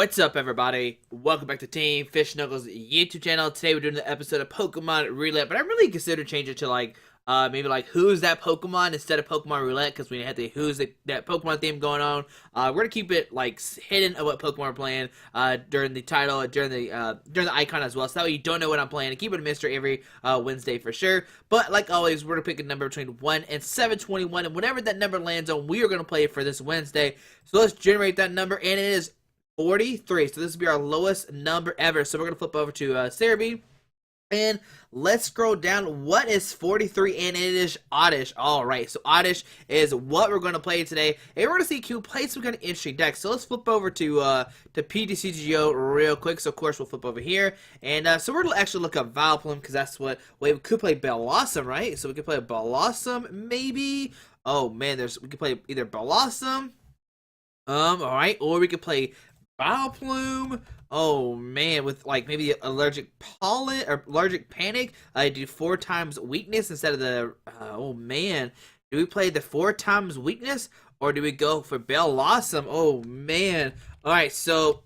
What's up, everybody? Welcome back to Team Fish Knuckles YouTube channel. Today we're doing the episode of Pokemon Roulette, but I really consider changing it to maybe like who's that Pokemon instead of Pokemon Roulette, because we had the that Pokemon theme going on. We're gonna keep it like hidden of what Pokemon we're playing during the title, during the icon as well, so that way you don't know what I'm playing, and keep it a mystery every Wednesday for sure. But like always, we're gonna pick a number between 1 and 721, and whatever that number lands on, we are gonna play it for this Wednesday. So let's generate that number, and it is 43. So this will be our lowest number ever. So we're gonna flip over to Cerebi, and let's scroll down. What is 43? And it is Oddish. Alright, so Oddish is what we're gonna play today, and we're gonna see Q play some kind of interesting decks. So let's flip over to PTCGO real quick. So of course we'll flip over here, and so we're gonna actually look up Vileplume, because that's what we could play. Bellossom, right? So we could play Bellossom, maybe. Oh man, we could play either Bellossom, alright, or we could play Vileplume. Oh man, with like maybe allergic pollen or allergic panic. I do 4 times weakness instead of the. Oh man, do we play the 4 times weakness, or do we go for Bellossom? Oh man. All right, so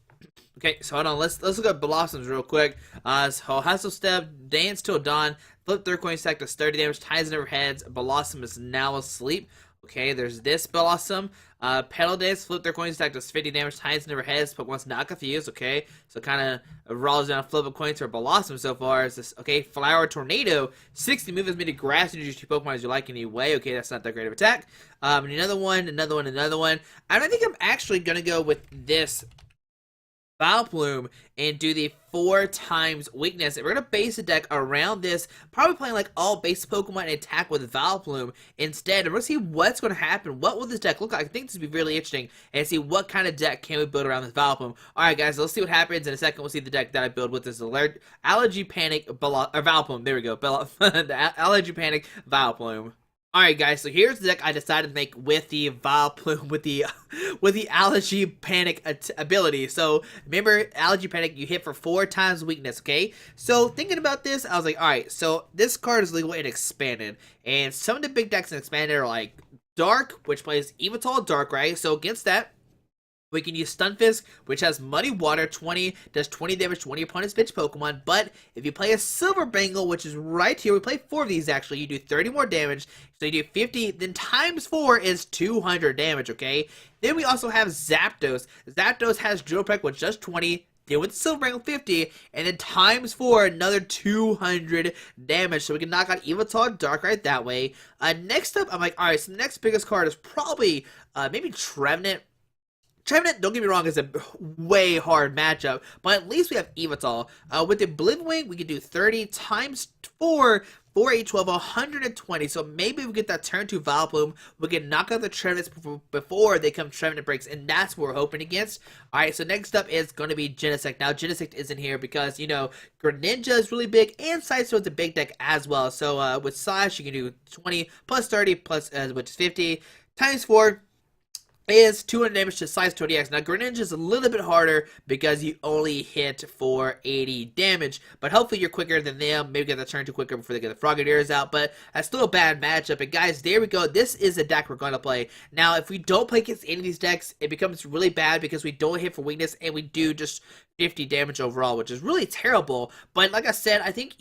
okay, so hold on. Let's look at Blossoms real quick. So Hustle Step, Dance Till Dawn, Flip Third Coin Stack does 30 damage, ties in her heads. Blossom is now asleep. Okay, there's this Blossom. Pedal Dance, Flip Their Coin Stack does 50 damage, ties in her heads, but once not confused. Okay, so kind of rolls down, flip a coin to her Blossom so far. Is this okay? Flower Tornado, 60 move as many grass and use 2 Pokemon as you like anyway. Okay, that's not that great of attack. Another one. I don't think I'm actually gonna go with this Vileplume and do the 4 times weakness. And we're gonna base the deck around this, probably playing like all base Pokemon and attack with Vileplume instead. And we're gonna see what's gonna happen. What will this deck look like? I think this would be really interesting, and see what kind of deck can we build around this Vileplume. Alright guys, so let's see what happens. In a second we'll see the deck that I build with this Allergy Panic Vileplume. There we go. The Allergy Panic Vileplume. Alright guys, so here's the deck I decided to make with the Vileplume, with the Allergy Panic ability. So remember, Allergy Panic, you hit for 4 times weakness, okay? So thinking about this, I was like, alright, so this card is legal and expanded, and some of the big decks in expanded are like Dark, which plays Evital Dark, right? So against that, we can use Stunfisk, which has Muddy Water, 20, does 20 damage to one of your opponent's pitch Pokemon. But if you play a Silver Bangle, which is right here, we play 4 of these actually, you do 30 more damage. So you do 50, then times 4 is 200 damage, okay? Then we also have Zapdos. Zapdos has Drill Peck, which does 20. Then with Silver Bangle 50, and then times 4, another 200 damage. So we can knock out Evital Dark right that way. Next up, I'm like, alright, so the next biggest card is probably maybe Trevenant. Trevenant, don't get me wrong, is a way hard matchup, but at least we have Evital. With the Oblivion, we can do 30 times 4, 4, 8, 12, 120. So maybe we get that turn to Vileplume. We can knock out the Trevenants before they come Trevenant breaks, and that's what we're hoping against. Alright, so next up is going to be Genesect. Now, Genesect isn't here because, you know, Greninja is really big, and Sidesword's a big deck as well. So with Slash, you can do 20 plus 30, plus, which is 50, times 4. Is 200 damage to size 20x. Now, Greninja is a little bit harder because you only hit for 80 damage, but hopefully you're quicker than them. Maybe get the turn 2 quicker before they get the Frogadiers out, but that's still a bad matchup. And guys, there we go. This is the deck we're going to play. Now, if we don't play against any of these decks, it becomes really bad because we don't hit for weakness, and we do just 50 damage overall, which is really terrible. But like I said, I think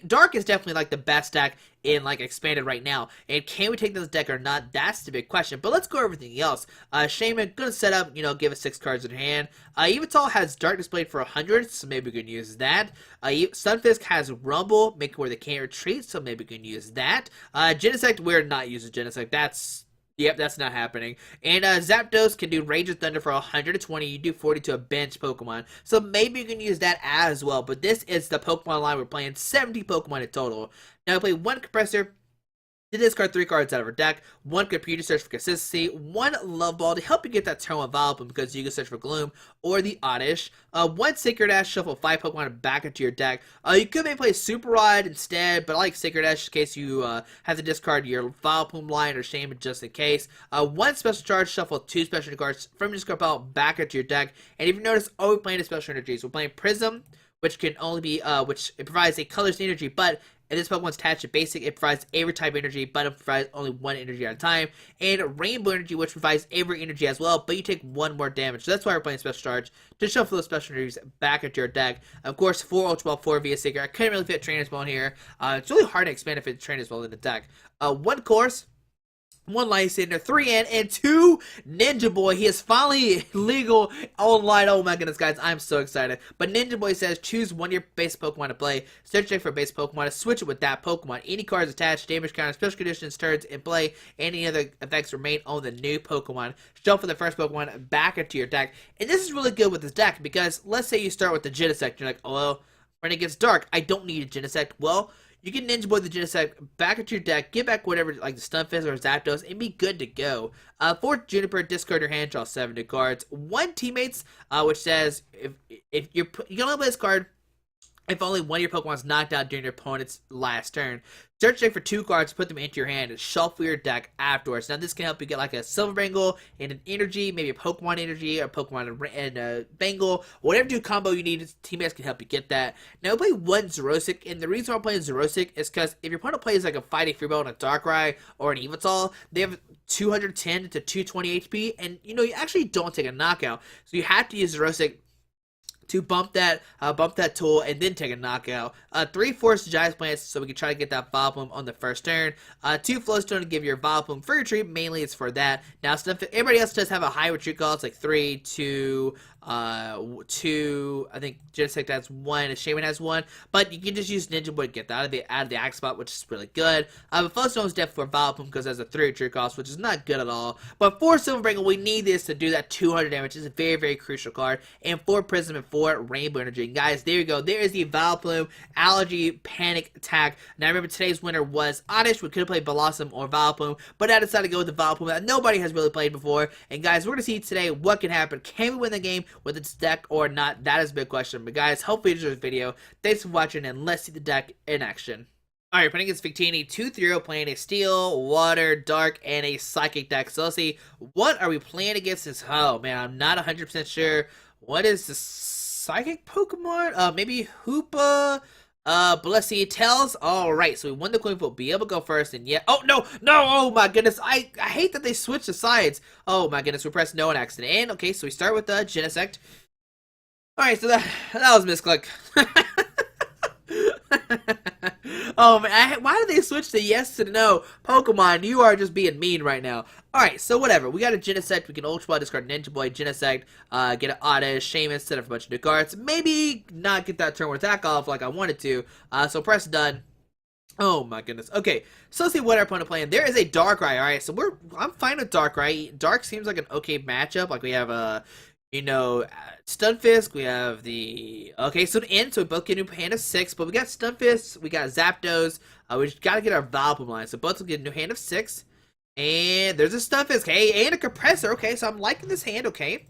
Dark is definitely like the best deck in like expanded right now, and can we take this deck or not? That's the big question. But let's go over everything else. Shaman, gonna set up, you know, give us 6 cards in hand. Evital has Dark displayed for 100, so maybe we can use that. Stunfisk has Rumble, make it where they can't retreat, so maybe we can use that. Genesect, we're not using Genesect. Yep, that's not happening. And Zapdos can do Rage of Thunder for 120. You do 40 to a bench Pokemon. So maybe you can use that as well. But this is the Pokemon line we're playing. 70 Pokemon in total. Now we play 1 Compressor to discard 3 cards out of our deck, 1 Computer Search for consistency, 1 Love Ball to help you get that turn 1 Vileplume because you can search for Gloom or the Oddish, 1 Sacred Ash, shuffle 5 Pokemon back into your deck. You could maybe play Super Rod instead, but I like Sacred Ash in case you have to discard your Vileplume line or Shaman just in case. 1 Special Charge, shuffle 2 Special cards from your discard pile back into your deck. And if you notice, we're playing a Special Energies. We're playing Prism, which can only be, which it provides a colorless energy, but And this Pokemon's attached to Basic. It provides every type of energy, but it provides only one energy at a time. And Rainbow Energy, which provides every energy as well, but you take one more damage. So that's why we're playing Special Charge, to shuffle those special energies back into your deck. Of course, 4 Ultra Ball, 4 VS Seeker. I couldn't really fit Trainer's Ball in here. It's really hard to expand if it's Trainer's Ball in the deck. 1 Course, 1 Lysander, 3 N, and 2 Ninja Boy. He is finally legal online. Oh my goodness, guys, I'm so excited. But Ninja Boy says choose one of your base Pokemon to play. Search deck for a base Pokemon to switch it with that Pokemon. Any cards attached, damage counter, special conditions, turns in play, any other effects remain on the new Pokemon. Shuffle the first Pokemon back into your deck. And this is really good with this deck because let's say you start with the Genesect. You're like, oh, well, when it gets dark, I don't need a Genesect. Well, you can Ninja Boy the Genesect back into your deck, get back whatever, like the Stunfisk or Zapdos, and be good to go. 4 Juniper, discard your hand, draw 7 new cards. 1 Teammates, which says if you can only play this card if only one of your Pokemon is knocked out during your opponent's last turn. Search deck for 2 cards, put them into your hand, and shuffle your deck afterwards. Now this can help you get like a Silver Bangle and an Energy, maybe a Pokemon Energy, or a Pokemon and a Bangle. Whatever new combo you need, teammates can help you get that. Now we play 1 Xerosic, and the reason why I'm playing Xerosic is because if your opponent plays like a Fighting Freeball and a Darkrai or an Yveltal, they have 210 to 220 HP, and you know, you actually don't take a knockout. So you have to use Xerosic to bump that tool and then take a knockout. 3 Force Giant Plants so we can try to get that Vileplume on the first turn. 2 Flowstone to give your Vileplume free retreat. Mainly it's for that. Now everybody else does have a high retreat call. It's like 3, 2, 2. I think Genesect has 1. Shaman has 1. But you can just use Ninja Boy to get that out of the axe spot, which is really good. But Flowstone is definitely for Vileplume because it has a 3 retreat cost, which is not good at all. But for Silver Bangle, we need this to do that 200 damage. It's a very, very crucial card. And 4 Prism and 4 Rainbow Energy. And guys, there you go. There is the Vileplume Allergy Panic Attack. Now remember, today's winner was Oddish. We could have played Blossom or Vileplume, but I decided to go with the Vileplume that nobody has really played before. And guys, we're going to see today what can happen. Can we win the game with its deck or not? That is a big question. But guys, hopefully you enjoyed this video. Thanks for watching, and let's see the deck in action. Alright, playing against Victini, 2-0, playing a Steel, Water, Dark, and a Psychic deck. So let's see, what are we playing against this? Oh man, I'm not 100% sure. What is the Psychic Pokemon? Maybe Hoopa? But let's see, Tails. Alright, so we won the coin flip. We'll be able to go first, and yeah. Oh, no! No! Oh my goodness, I hate that they switched the sides. Oh my goodness, we pressed no on accident. And, okay, so we start with the Genesect. Alright, so that was a misclick. Oh man, why did they switch the yes to the no? Pokemon, you are just being mean right now. Alright, so whatever. We got a Genesect. We can Ultra Ball, discard Ninja Boy, Genesect, get an Oddish, Shaman, set up a bunch of new cards. Maybe not get that turn one attack off like I wanted to. So press done. Oh my goodness. Okay, so let's see what our opponent playing. There is a Darkrai. Alright, so I'm fine with Darkrai. Dark seems like an okay matchup. Like we have a you know, Stunfisk, we have the... Okay, so we both get a new hand of 6, but we got Stunfisk, we got Zapdos, we just gotta get our Vileplume line, so both will get a new hand of 6, and there's a Stunfisk, hey, and a Compressor, okay, so I'm liking this hand, okay.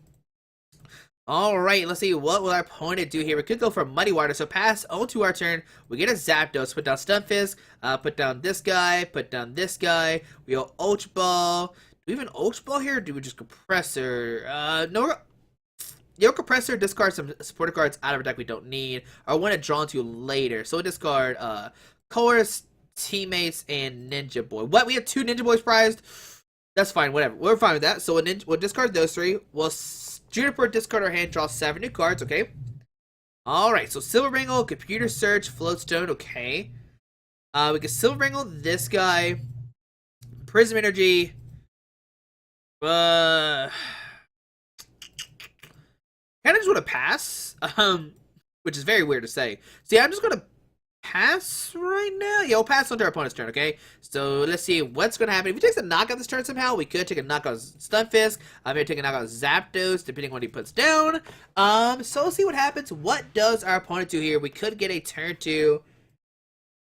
Alright, let's see, what will our opponent do here? We could go for Muddy Water, so pass on to our turn, we get a Zapdos, put down Stunfisk, put down this guy, we go Ultra Ball. Do we have an Ultra Ball here, or do we just Compressor? No, Yo Compressor, discard some supporter cards out of our deck we don't need, or want to draw into later. So we'll discard Chorus, Teammates, and Ninja Boy. What? We have 2 Ninja Boys prized? That's fine, whatever. We're fine with that. So we'll discard those 3. We'll Juniper, discard our hand, draw 7 new cards, okay? Alright, so Silver Bangle, Computer Search, Floatstone, okay. We can Silver Bangle this guy, Prism Energy, kind of just want to pass, which is very weird to say. So yeah, I'm just going to pass right now. Yeah, we'll pass onto our opponent's turn, okay? So let's see what's going to happen. If he takes a knockout this turn somehow, we could take a knockout Stunfisk. Maybe take a knockout Zapdos, depending on what he puts down. So let's see what happens. What does our opponent do here? We could get a turn 2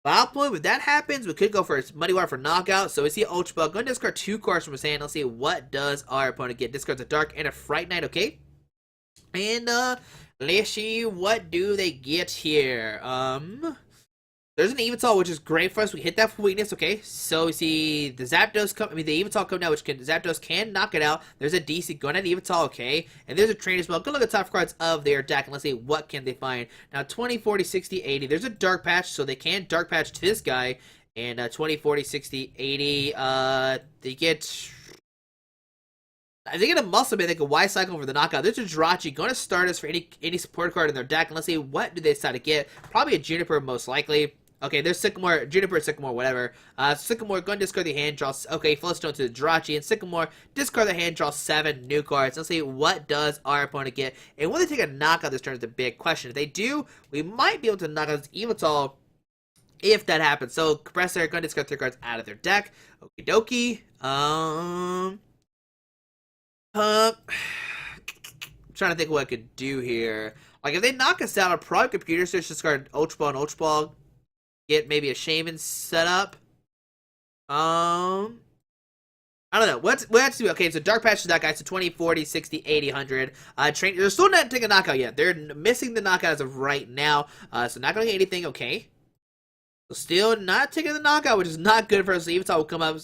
Vileplume. If that happens, we could go for Muddy Water for knockout. So we see Ultra Ball. Going to discard 2 cards from his hand. Let's see what does our opponent get. Discards a Dark and a Fright Knight, okay? And let's see what do they get here. There's an Evital, which is great for us. We hit that for weakness, okay? So we see the Zapdos come. I mean, the Evital come down, which Zapdos can knock it out. There's a DC going at Evital, okay? And there's a train as well. Go look at the top cards of their deck, and let's see what can they find. Now, 20, 40, 60, 80. There's a Dark Patch, so they can Dark Patch to this guy. And 20, 40, 60, 80. They get. They get a Muscle Man. They can Y Cycle for the knockout. There's a Jirachi going to start us for any support card in their deck. And let's see what do they decide to get. Probably a Juniper, most likely. Okay, there's Sycamore, Juniper, Sycamore, whatever. Sycamore, going to discard the hand, draw. Okay, Flowstone to the Jirachi, and Sycamore, discard the hand, draw 7 new cards. Let's see what does our opponent get. And will they take a knockout this turn is the big question. If they do, we might be able to knock out this Evital if that happens. So, Compressor, going to discard 3 cards out of their deck. Okie dokie. Trying to think what I could do here. Like, if they knock us out, I'll probably Computer Search, discard Ultra Ball and Ultra Ball. Get maybe a Shaman set up. I don't know. Let's do. Okay, so Dark Patch to that guy. So 20, 40, 60, 80, 100. They're still not taking a knockout yet. They're missing the knockout as of right now. So not going to get anything. Okay. So still not taking the knockout, which is not good for us. So Evital will come up,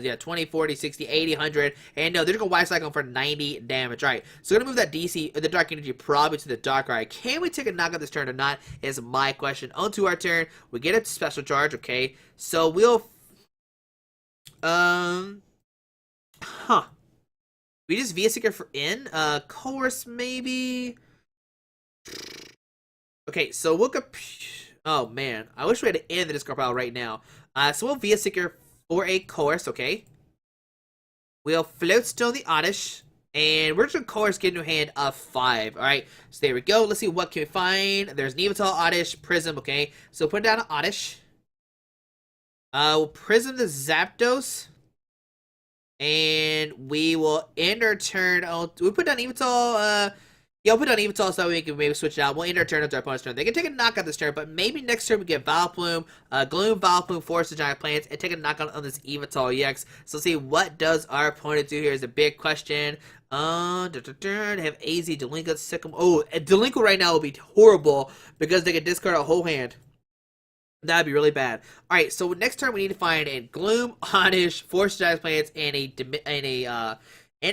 yeah, 20, 40, 60, 80, 100. And no, they're going to Y-Cycle for 90 damage. All right, so we're going to move that DC, the Dark Energy, probably to the Dark Eye. Can we take a knockout this turn or not is my question. On to our turn, we get a special charge, okay? So we'll, we just V-Seeker for in, Course maybe? Okay, so we'll go... Oh, man. I wish we had to end the discard pile right now. So we'll V-Seeker for a Course, okay? We'll Floatstone the Oddish. And we're just going to Course get into hand of 5. Alright, so there we go. Let's see what can we find. There's an Evital, Oddish, Prism, okay? So put down an Oddish. We'll Prism the Zapdos. And we will end our turn. Oh, we put down Evital, yeah, I'll put on Evital so we can maybe switch it out. We'll end our turn after our opponent's turn. They can take a knockout this turn, but maybe next turn we get Vileplume, Gloom, Vileplume, Force the Giant Plants, and take a knockout on this Evital EX. So let's see what does our opponent do here is a big question. They have AZ, Delinquent, Sycamore. Oh, Delinquent right now will be horrible because they can discard a whole hand. That'd be really bad. Alright, so next turn we need to find a Gloom, Oddish, Force the Giant Plants, and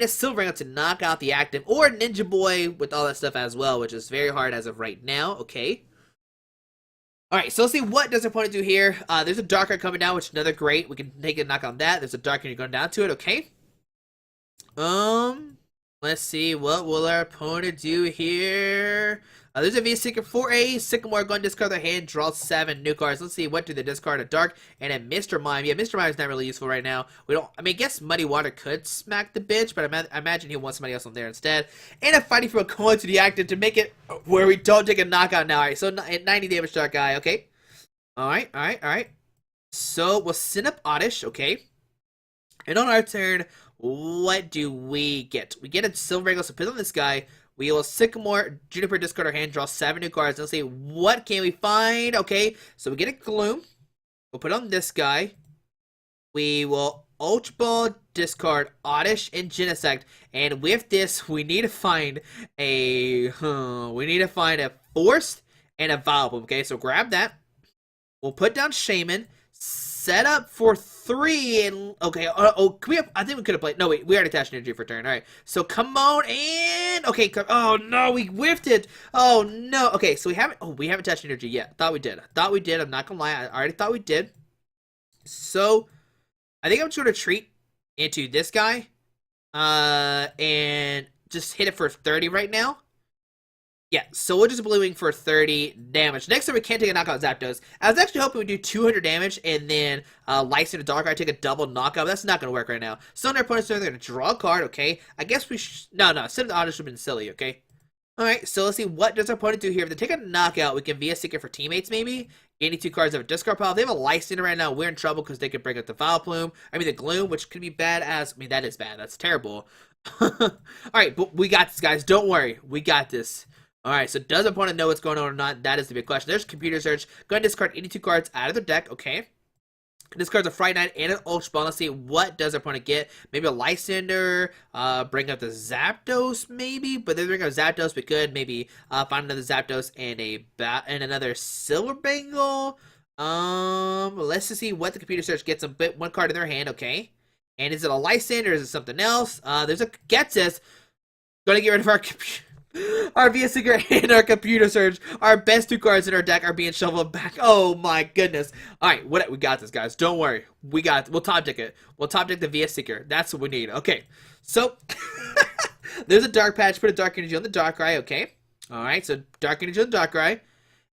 a Silver Ring to knock out the active, or Ninja Boy with all that stuff as well, which is very hard as of right now, okay? Alright, so let's see what does our opponent do here. There's a Dark Card coming down, which is another great. We can take a knock on that. There's a Dark Card going down to it, okay? Let's see, what will our opponent do here? There's a V-Seeker for a Sycamore, going to discard their hand, draw 7 new cards. Let's see, what do they discard? A Dark and a Mr. Mime. Yeah, Mr. Mime is not really useful right now. I mean, I guess Muddy Water could smack the bitch, but I imagine he'll want somebody else on there instead. And a Fighting for a coin to the active to make it where we don't take a knockout now. Alright, so 90 damage Dark Guy, okay? Alright. So, we'll send up Oddish, okay? And on our turn, what do we get? We get a Silver Ring, so put on this guy. We will Sycamore, Juniper, discard our hand, draw 7 new cards. Let's see, what can we find? Okay, so we get a Gloom. We'll put on this guy. We will Ultra Ball, discard Oddish and Genesect. And with this, we need to find a Force and a Vileplume. Okay, so grab that. We'll put down Shaman. Set up for 3 and okay. Can we have, I think we could have played. No, wait, we already attached energy for turn. All right, so come on and okay. Oh no, we whiffed it. Oh no. Okay, so we haven't. Oh, we haven't attached energy yet. Thought we did. I'm not gonna lie. I already thought we did. So I think I'm just gonna retreat into this guy, and just hit it for 30 right now. Yeah, so we're just bluing for 30 damage. Next time we can't take a knockout Zapdos. I was actually hoping we'd do 200 damage and then Lyson to Dark Eye take a double knockout. But that's not going to work right now. So on our opponent's turn, they're going to draw a card, okay? I guess we No, Send the Oddish would have been silly, okay? Alright, so let's see what does our opponent do here. If they take a knockout, we can V-Seeker for teammates maybe. Any 2 cards of a discard pile. If they have a Lyson right now, we're in trouble because they could bring up the Vileplume. I mean the Gloom, which could be bad as... I mean, that is bad. That's terrible. Alright, but we got this, guys. Don't worry. We got this. Alright, so does opponent know what's going on or not? That is the big question. There's Computer Search. Go ahead and discard 82 cards out of the deck, okay? Discards a Fright Night and an Ultra Ball. Let's see what does our opponent get. Maybe a Lysander, bring up the Zapdos, maybe? But then bring up Zapdos, we could maybe find another Zapdos and another Silver Bangle. Let's just see what the computer search gets. One card in their hand, okay. And is it a license or is it something else? There's a gets us. Gonna get rid of our computer. Our VS Secret and our computer search. Our best two cards in our deck are being shoveled back. Oh my goodness. Alright, we got this, guys. Don't worry. We'll top deck it. We'll top deck the VS Seeker. That's what we need. Okay. So there's a dark patch. Put a dark energy on the Darkrai, okay. Alright, so dark energy on the Darkrai.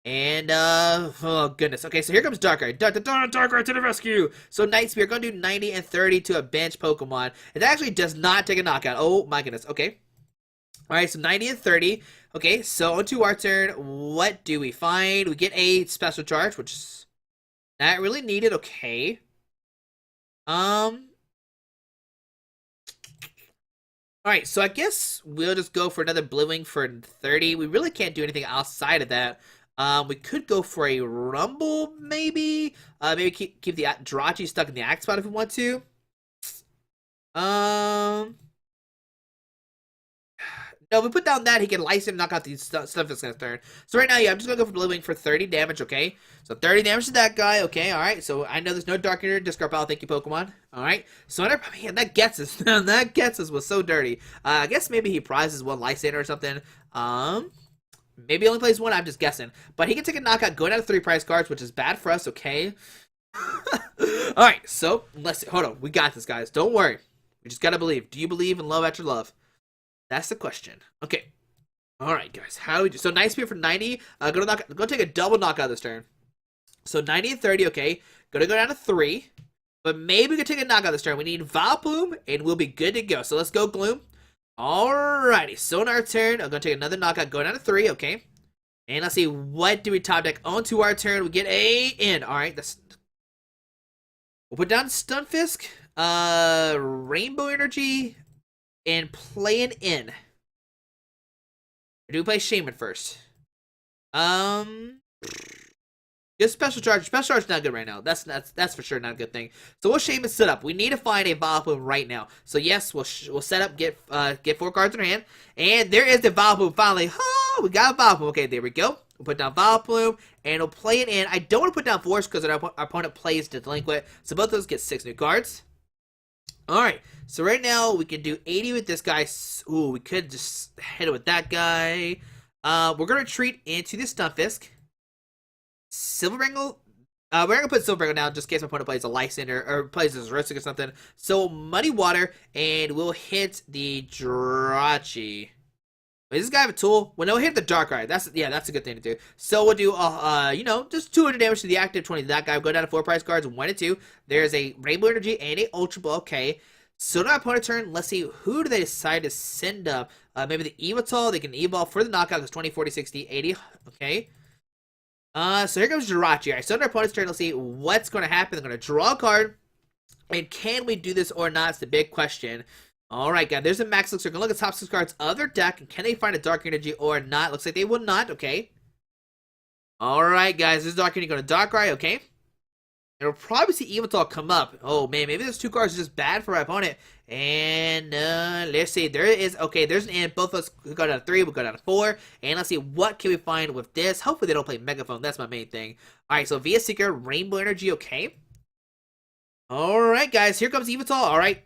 And oh goodness. Okay, so here comes Darkrai. Darkrai to the rescue. So Night Spear, gonna do 90 and 30 to a bench Pokemon. It actually does not take a knockout. Oh my goodness. Okay. Alright, so 90 and 30. Okay, so onto our turn. What do we find? We get a special charge, which is not really needed. Okay. Alright, so I guess we'll just go for another Blue for 30. We really can't do anything outside of that. We could go for a Rumble, maybe. Maybe keep the Jirachi stuck in the axe spot if we want to. No, if we put down that, he can license and knock out these stuff that's gonna turn. So right now, yeah, I'm just gonna go for Blue for 30 damage, okay? So 30 damage to that guy, okay, alright. So I know there's no Dark Energy Discard Pile, thank you, Pokemon. Alright, so man, that gets us. That gets us was so dirty. I guess maybe he prizes one license or something. Maybe he only plays one, I'm just guessing. But he can take a knockout going out of 3 prize cards, which is bad for us, okay? Alright, so let's see. Hold on, we got this, guys. Don't worry. We just gotta believe. Do you believe in love after love? That's the question. Okay. Alright, guys. How do we do? So, Night Spear for 90. Gonna take a double knockout this turn. So, 90 and 30, okay. Gonna go down to 3. But maybe we can take a knockout this turn. We need Vileplume, and we'll be good to go. So, let's go, Gloom. Alrighty. So, in our turn, I'm gonna take another knockout, go down to 3, okay. And let's see, what do we top deck onto our turn? We get a in. Alright, we'll put down Stunfisk, Rainbow Energy, and play an in. Or do we play Shaman first? Just special charge. Special charge is not good right now. That's for sure not a good thing. So we'll Shaman set up. We need to find a Vileplume right now. So yes, we'll set up. Get 4 cards in our hand, and there is the Vileplume finally. Oh, we got a Vileplume. Okay, there we go. We'll put down Vileplume, and we'll play it in. I don't want to put down Force because our opponent plays Delinquent. So both of those get 6 new cards. Alright, so right now we can do 80 with this guy. Ooh, we could just hit it with that guy. We're going to retreat into the Stunfisk. Silverbrangle. We're going to put Silverbrangle now just in case my opponent plays a Lysander or plays a Zerustic or something. So, Muddy Water, and we'll hit the Jirachi. Does this guy have a tool? Well, no, hit the Darkrai. That's a good thing to do. So we'll do, just 200 damage to the active 20 to that guy. We'll go down to 4 prize cards, 1 and 2. There's a Rainbow Energy and a Ultra Ball. Okay. So now opponent turn. Let's see, who do they decide to send up? Maybe the Evital. They can Evolve for the knockout. It's 20, 40, 60, 80. Okay. So here comes Jirachi. Alright, so on our opponent's turn, let's see what's going to happen. They're going to draw a card. And can we do this or not? It's the big question. Alright, guys, there's a max look. So we're going to look at the top 6 cards of their deck. And can they find a Dark Energy or not? Looks like they will not. Okay. Alright, guys, this is Dark Energy going to Darkrai. Okay. And we'll probably see Evital come up. Oh, man, maybe those 2 cards are just bad for our opponent. And, let's see. There is, okay, there's an end. Both of us will go down to 3. We'll go down to 4. And let's see, what can we find with this? Hopefully they don't play Megaphone. That's my main thing. Alright, so VS Seeker, Rainbow Energy. Okay. Alright, guys, here comes Evital. Alright.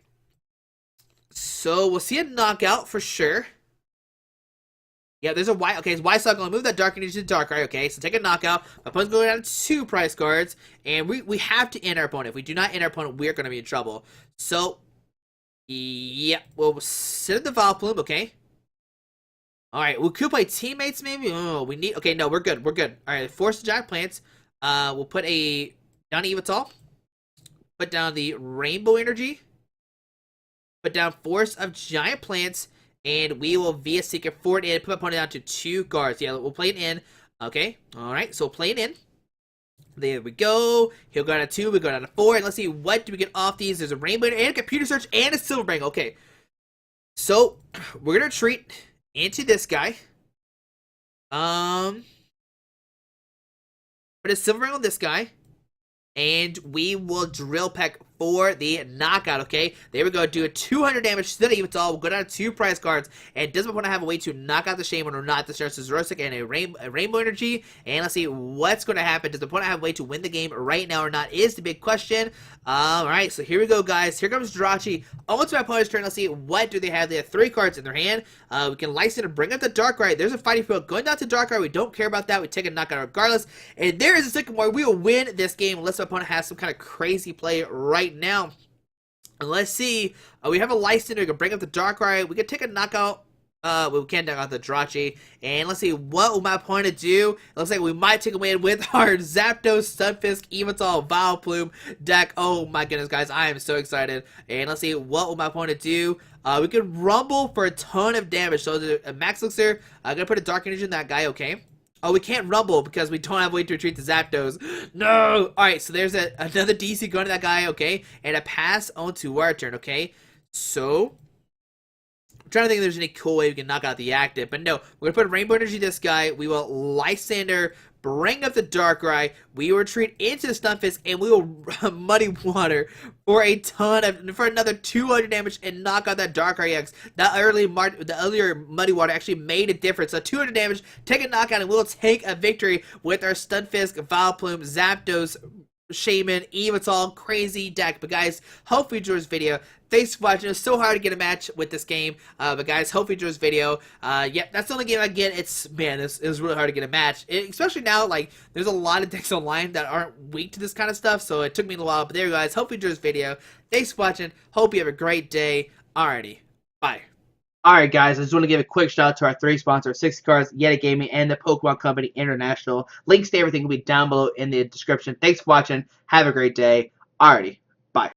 So, we'll see a knockout for sure. Yeah, there's a Y. Okay, it's Y cycle. I'll move that Dark Energy to Darkrai. Okay, so take a knockout. My opponent's going down to 2 prize cards. And we have to end our opponent. If we do not end our opponent, we're going to be in trouble. So, yeah, we'll sit at the Vileplume. Okay. Alright, we could play Teammates maybe. Oh, we need. Okay, no, we're good. We're good. Alright, Force the Giant Plants. We'll put a down Evital. Put down the Rainbow Energy. Put down Force of Giant Plants, and we will VS Seeker for it in. Put my opponent down to 2 guards. Yeah, we'll play it in. Okay, alright, so we'll play it in. There we go. He'll go down to 2, we go down to 4, and let's see, what do we get off these? There's a Rainbow and a Computer Search and a Silverbrangle. Okay, so we're gonna retreat into this guy. Put a Silverbrangle on this guy. And we will Drill Peck for the knockout, okay? There we go. Do a 200 damage to the Yveltal. We'll go down to 2 prize cards. And does my opponent have a way to knock out the Shaman or not? This starts as Rosic and a Rainbow Energy. And let's see what's going to happen. Does the opponent have a way to win the game right now or not is the big question. Alright, so here we go, guys. Here comes Jirachi. Almost my opponent's turn. Let's see what do they have. They have 3 cards in their hand. We can license and bring up the Darkrai. There's a fighting field going down to Darkrai. We don't care about that. We take a knockout regardless. And there is a Sycamore. We will win this game unless my opponent has some kind of crazy play right now. And let's see. We have a license. We can bring up the Darkrai. We can take a knockout. We can't knock out the Jirachi. And let's see, what will my opponent do? It looks like we might take a win with our Zapdos, Stunfisk, Yveltal, Vileplume deck. Oh my goodness, guys, I am so excited. And let's see, what will my opponent do? We can Rumble for a ton of damage. So the Max Elixir, I'm going to put a Dark Energy in that guy, okay? Oh, we can't Rumble because we don't have a way to retreat the Zapdos. No! Alright, so there's another DC going to that guy, okay? And a pass on to our turn, okay? So I'm trying to think if there's any cool way we can knock out the active, but no, we're gonna put Rainbow Energy this guy. We will Lysander, bring up the Darkrai. We will retreat into the Stunfisk, and we will Muddy Water for another 200 damage and knock out that Darkrai X. The earlier Muddy Water actually made a difference. So 200 damage, take a knockout, and we'll take a victory with our Stunfisk, Vileplume, Zapdos, Shaman, Yveltal, crazy deck. But guys, hope you enjoyed this video. Thanks for watching. It's so hard to get a match with this game. But guys, hope you enjoyed this video. Yeah, that's the only game I get. It's really hard to get a match. Especially now, like, there's a lot of decks online that aren't weak to this kind of stuff. So it took me a while. But there you guys. Hope you enjoyed this video. Thanks for watching. Hope you have a great day. Alrighty. Bye. Alright guys, I just want to give a quick shout out to our 3 sponsors, 60 Cards, Yeti Gaming, and the Pokemon Company International. Links to everything will be down below in the description. Thanks for watching. Have a great day. Alrighty.